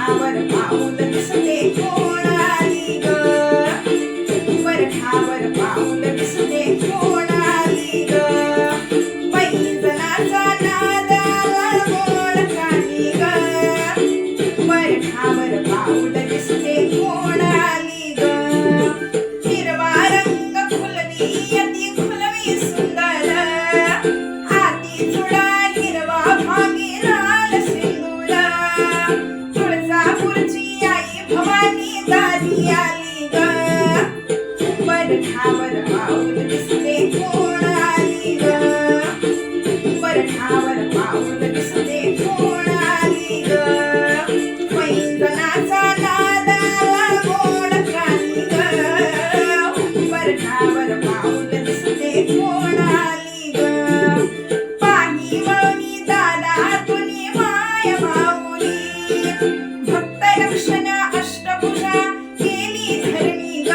वरठावर पाऊल दिसते कोण आली ग वरठावर पाऊल दिसते कोण आली ग पैंजणाचा नाद आला गोड कानी ग वरठावर पाऊल दिसते कोण आली ग हिरवा रंग फुलवी अति फुलवी सुंदर आती चुडा हिरवा भागी लाल सिंदूर तुळजापूरची आई भवानी दादी आली ग वरठावर पाऊल दिसते कोण आली ग वरठावर पाऊल दिसते कोण आली ग पैंजणाचा नाद आला गोड कानी ग वरठावर पाऊल दिसते कोण आली ग पाही वळणी दादा तुनी माय माऊली भक्त लक्षण अष्टभुजा केली धरणी ग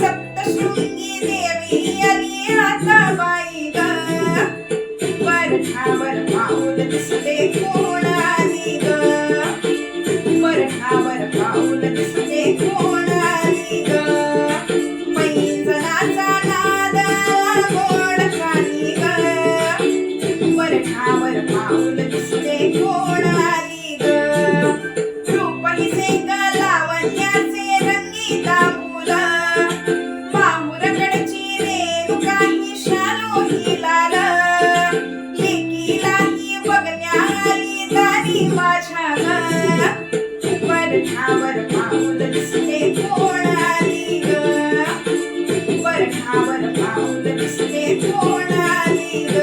सप्तशृंगी देवी आली आता बाई ग वरठावर पाऊल दिसते कोण आली ग वरठावर पाऊल दिसते कोण आली ग पैंजणाचा नाद आला गोड कानी ग वरठावर पाऊल दिसते कोण आली ग रूप हिचे ग लावण्याचे रंगीत फुल माहुरकडची रेणुका ही शालो ही लाल लेकीलाही बघण्या आली दारी माझ्या ग वरठावर पाऊल दिसते कोण आली ग वरठावर पाऊल दिसते कोण आली ग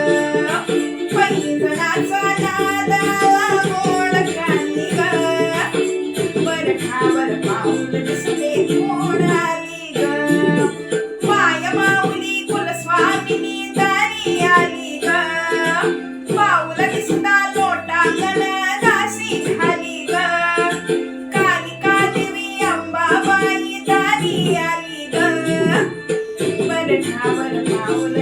पैंजणाचा नाद आला गोड कानी ग वरठावर पाऊल दिसते कोण आली ग माय माऊली कुलस्वामिनी दारी आली ग पाऊल दिसता लोटांगण दासी झाली ग कालिका देवी अंबाबाई दारी आली ग वरठावर पाऊल